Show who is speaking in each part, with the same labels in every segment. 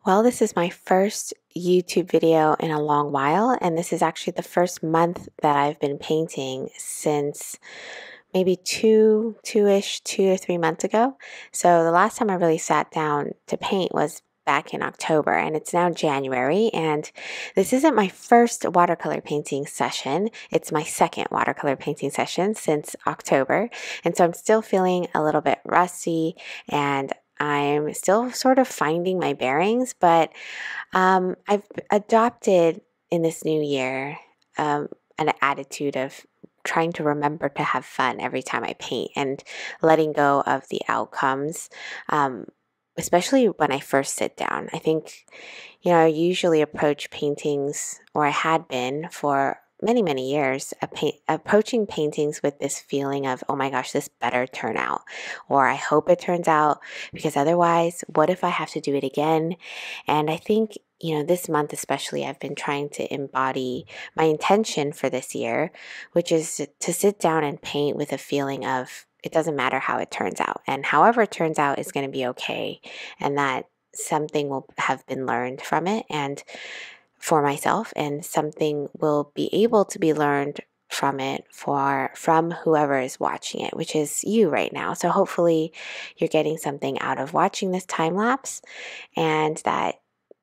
Speaker 1: Well, this is my first YouTube video in a long while, and this is actually the first month that I've been painting since maybe two or 3 months ago. So the last time I really sat down to paint was back in October, and it's now January, and this isn't my first watercolor painting session. It's my second watercolor painting session since October, and so I'm still feeling a little bit rusty, and I'm still sort of finding my bearings, but I've adopted in this new year an attitude of trying to remember to have fun every time I paint and letting go of the outcomes, especially when I first sit down. I think, I usually approach paintings, or I had been for many years, approaching paintings with this feeling of, oh my gosh, this better turn out, or I hope it turns out, because otherwise, what if I have to do it again? And I think, this month especially, I've been trying to embody my intention for this year, which is to sit down and paint with a feeling of, it doesn't matter how it turns out, and however it turns out is going to be okay, and that something will have been learned from it, and for myself, and something will be able to be learned from it from whoever is watching it, which is you right now. So hopefully you're getting something out of watching this time lapse, and that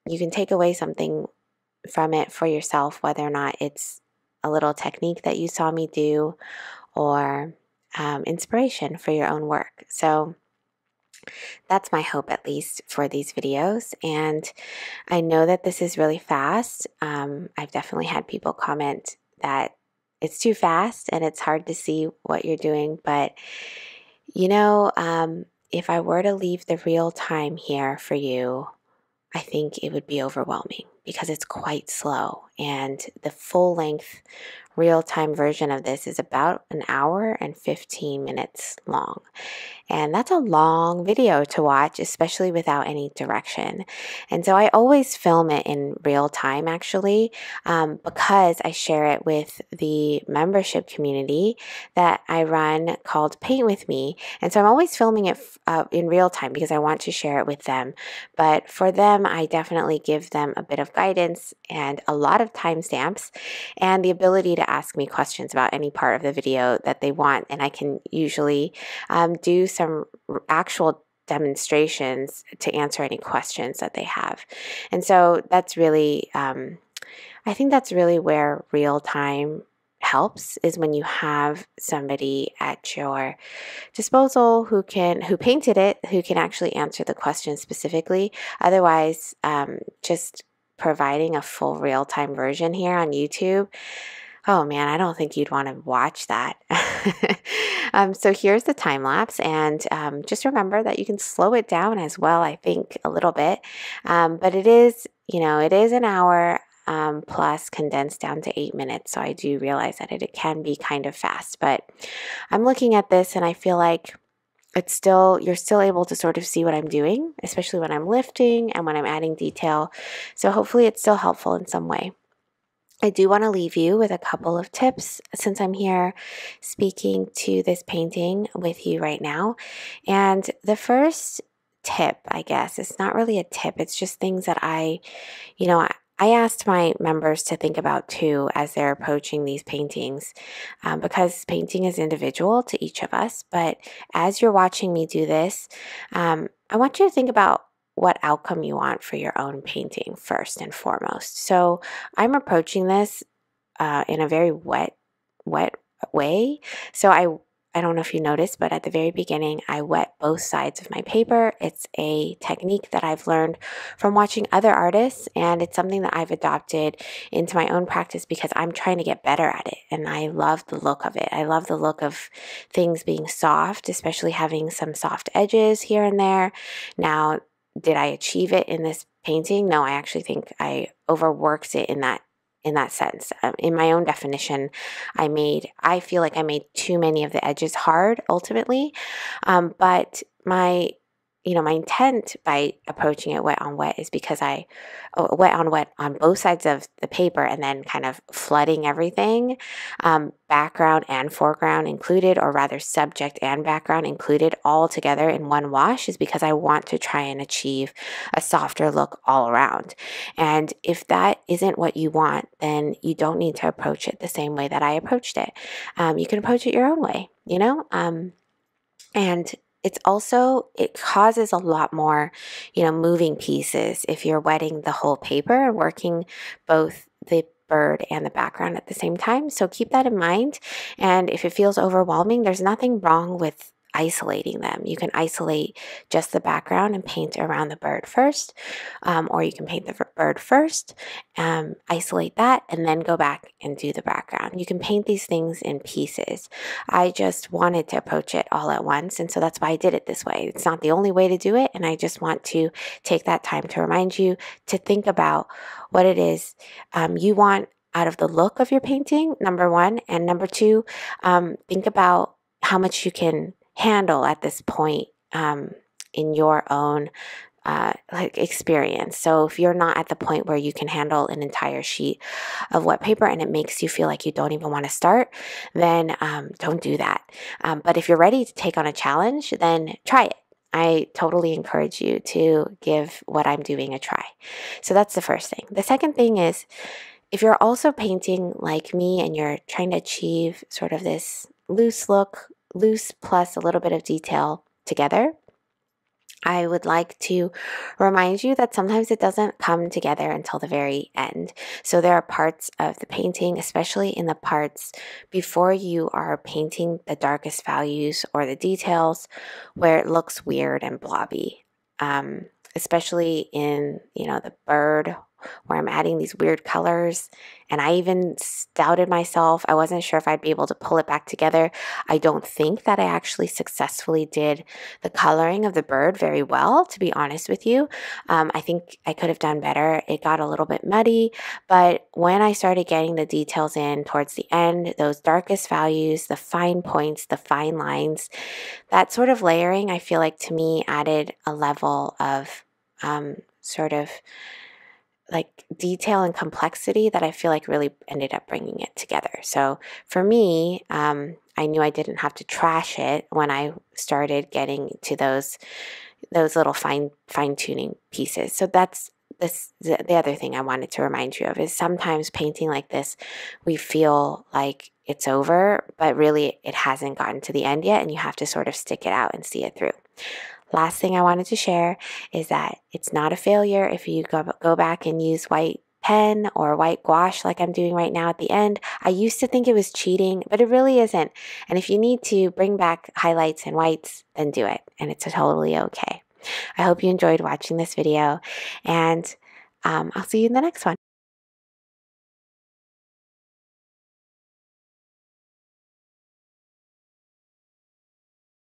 Speaker 1: you can take away something from it for yourself, whether or not it's a little technique that you saw me do, or inspiration for your own work. So that's my hope, at least, for these videos. And I know that this is really fast. I've definitely had people comment that it's too fast and it's hard to see what you're doing. But, if I were to leave the real time here for you, I think it would be overwhelming because it's quite slow. And the full length real-time version of this is about an hour and 15 minutes long. And that's a long video to watch, especially without any direction. And so I always film it in real time, actually, because I share it with the membership community that I run called Paint With Me. And so I'm always filming it in real time because I want to share it with them. But for them, I definitely give them a bit of guidance and a lot of timestamps and the ability to ask me questions about any part of the video that they want. And I can usually do some actual demonstrations to answer any questions that they have. And so that's really, I think that's really where real time helps, is when you have somebody at your disposal who painted it, who can actually answer the question specifically. Otherwise, just providing a full real-time version here on YouTube, oh man, I don't think you'd want to watch that. So here's the time lapse, and just remember that you can slow it down as well, I think, a little bit. But it is, it is an hour plus condensed down to 8 minutes. So I do realize that it can be kind of fast, but I'm looking at this and I feel like you're still able to sort of see what I'm doing, especially when I'm lifting and when I'm adding detail. So hopefully it's still helpful in some way. I do want to leave you with a couple of tips since I'm here speaking to this painting with you right now. And the first tip, I guess, it's not really a tip, it's just things that I asked my members to think about too as they're approaching these paintings, because painting is individual to each of us. But as you're watching me do this, I want you to think about what outcome you want for your own painting first and foremost. So I'm approaching this in a very wet way. So I don't know if you noticed, but at the very beginning, I wet both sides of my paper. It's a technique that I've learned from watching other artists, and it's something that I've adopted into my own practice because I'm trying to get better at it, and I love the look of it. I love the look of things being soft, especially having some soft edges here and there. Now, did I achieve it in this painting? No, I actually think I overworked it in that sense. In my own definition, I feel like I made too many of the edges hard ultimately. But my my intent by approaching it wet on wet is because wet on wet on both sides of the paper and then kind of flooding everything, background and foreground included, or rather subject and background included all together in one wash, is because I want to try and achieve a softer look all around. And if that isn't what you want, then you don't need to approach it the same way that I approached it. You can approach it your own way, and it causes a lot more, moving pieces if you're wetting the whole paper and working both the bird and the background at the same time. So keep that in mind. And if it feels overwhelming, there's nothing wrong with isolating them. You can isolate just the background and paint around the bird first, or you can paint the bird first, isolate that, and then go back and do the background. You can paint these things in pieces. I just wanted to approach it all at once, and so that's why I did it this way. It's not the only way to do it, and I just want to take that time to remind you to think about what it is you want out of the look of your painting, number one, and number two, think about how much you can handle at this point in your own experience. So if you're not at the point where you can handle an entire sheet of wet paper and it makes you feel like you don't even want to start, then don't do that. But if you're ready to take on a challenge, then try it. I totally encourage you to give what I'm doing a try. So that's the first thing. The second thing is, if you're also painting like me and you're trying to achieve sort of this loose look, loose plus a little bit of detail together, I would like to remind you that sometimes it doesn't come together until the very end. So there are parts of the painting, especially in the parts before you are painting the darkest values or the details, where it looks weird and blobby. Especially in, the bird, where I'm adding these weird colors. And I even doubted myself. I wasn't sure if I'd be able to pull it back together. I don't think that I actually successfully did the coloring of the bird very well, to be honest with you. I think I could have done better. It got a little bit muddy, but when I started getting the details in towards the end, those darkest values, the fine points, the fine lines, that sort of layering, I feel like to me added a level of sort of like detail and complexity that I feel like really ended up bringing it together. So for me, I knew I didn't have to trash it when I started getting to those little fine tuning pieces. So that's the other thing I wanted to remind you of, is sometimes painting like this, we feel like it's over, but really it hasn't gotten to the end yet, and you have to sort of stick it out and see it through. Last thing I wanted to share is that it's not a failure if you go back and use white pen or white gouache like I'm doing right now at the end. I used to think it was cheating, but it really isn't. And if you need to bring back highlights and whites, then do it. And it's totally okay. I hope you enjoyed watching this video, and I'll see you in the next one.